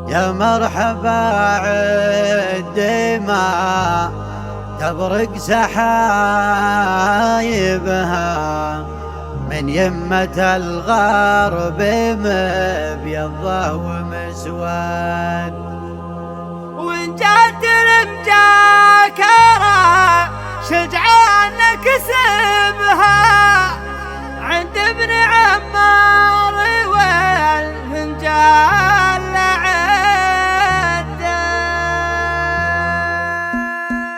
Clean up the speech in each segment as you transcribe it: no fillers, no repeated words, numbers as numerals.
يا مرحبا عالدماء تبرق سحايبها من يمة الغرب مبيضة ومسود، وإن جات المجاكرة شجعان كسبها عند ابن عمار والفنجان لعده.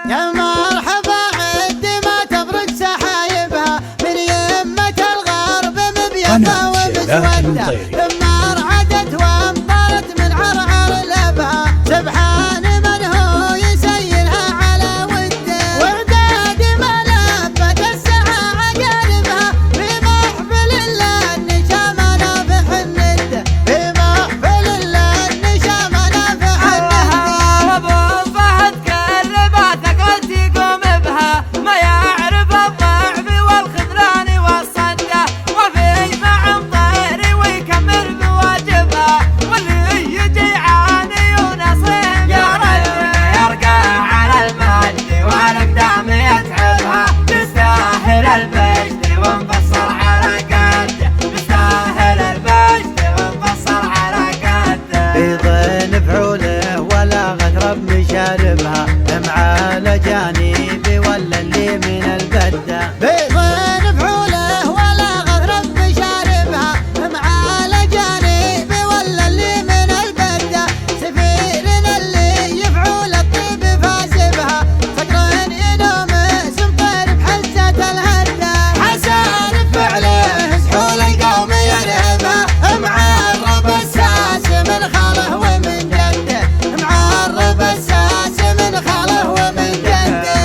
يا مرحبا عالدماء تبرق سحايبها من يمة الغرب مبيضة ومسودة، لما رعدت وامطرت من عرعر لبها سبحان من هو يسيرها على وده، وعداد ما لبت السحا عقاربها في محفل النشا منافح الندة، في محفل النشا منافح الندة. ابو فهد كل ما ثقلت يقوم بها ما يعرف الضعف والخذلان والصده، وفي مع مطير ويكمل بواجبها واللي يجي عاني ونصيب يا رجل يرقى على المجد والاقدام يتعبها، تستاهل المجد ومفصل على قده، تستاهل المجد ومفصل على قده. بيض فعوله ولا غترب مشاربها مع الأجانب ولا اللي من البدة، بيض فعوله ولا غرب بشاربها مع الأجانب ولا اللي من البدة، سفيرنا اللي يفعول الطيب فاسبها صقر ينوم سمطر بحزة الهدة، حسن فعله سحول القوم يرهبها معرب الساس من خاله ومن جده، معرب الساس من خاله ومن جده.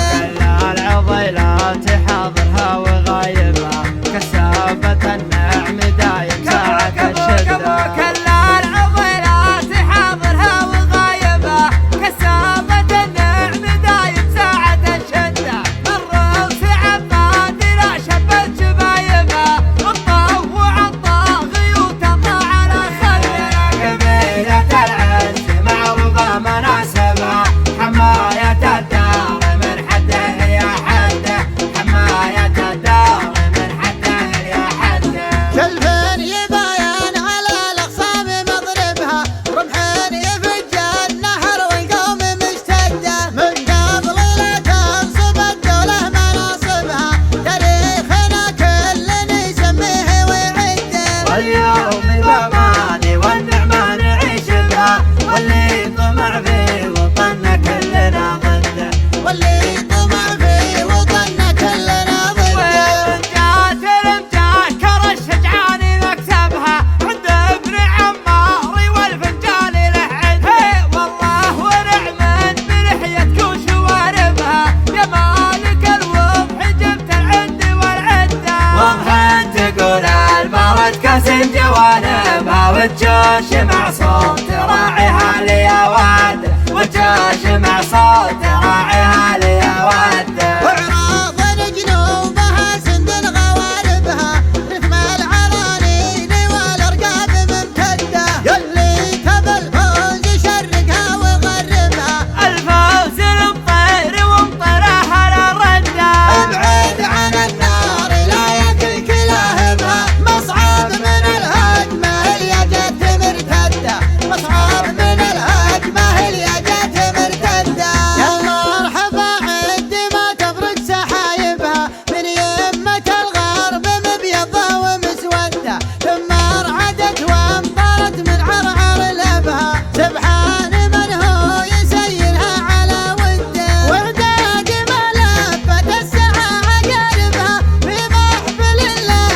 العضيلات حاضرها وغايبها كسابة النعم دايم ساعة الشدة، كلا العضيلات حاضرها وغايبها كسابة النعم دايم ساعة الشدة، من رأس عباد لا شبت شبايبها الطوع الطاغي وتطلع على خدها، قبيلة العز معروضة مناسبها حماية الدار من حده يا حده، حماية الدار من حده يا حده. سلفين يباين على الأخصام مضربها، رمحين يفج النهر والقوم مشتدة، من قبل لا تنصب الدولة مناصبها تاريخنا كل يسميه ويعده، واليوم بأمان والنعمة نعيش بها واللي طمع في وطننا كلنا ضده، واللي طمع في وطننا كلنا ضده. وإن جات المجاكرة الشجعان مكسبها عند ابن عمار والفنجان له عد، والله ونعم بلحية كوش واربها يا مالك الوضح جبت العد والعدة، وضحين تقول البرد كاس جوانبها وتجوش مع صوت راعيها ليا واد، وتجوش مع صوت راعيها ليا واد. وعراض جنوبها سند غواربها رثم العرانين والارقاب ممتده، يلي تبى الفوز شرقها وغربها الفوز المطير ومطرها للردة، ابعد عن النار لا ياكل كلاهبها، مصعب من الهجمه اللي جت مرتده، مصعب من الهجمه اللي جت مرتده. يا مرحبا عالدماء تبرق سحايبها من يمة الغرب مبيضة ومسودة، لما رعدت وامطرت من عرعر لبها سبحان من هو يسيرها على وده، وعداد ما لبت السحا عقاربها في محفل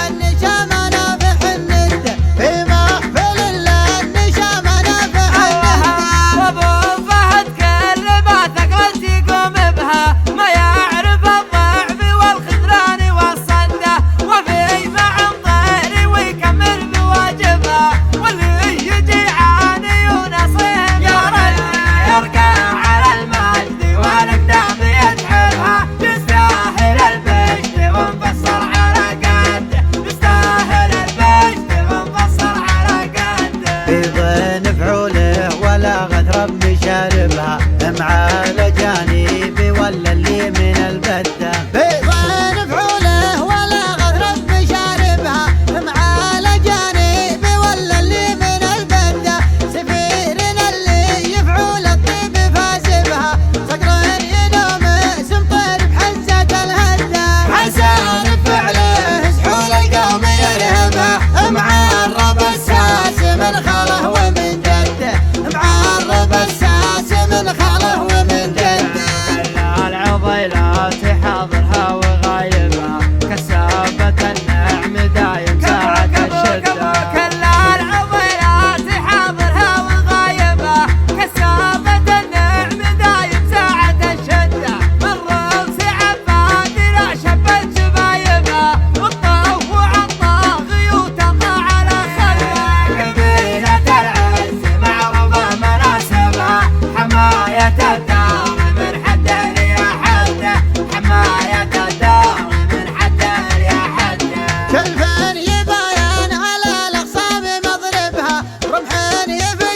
النشا منافح الندة، في محفل النشا منافح يفرح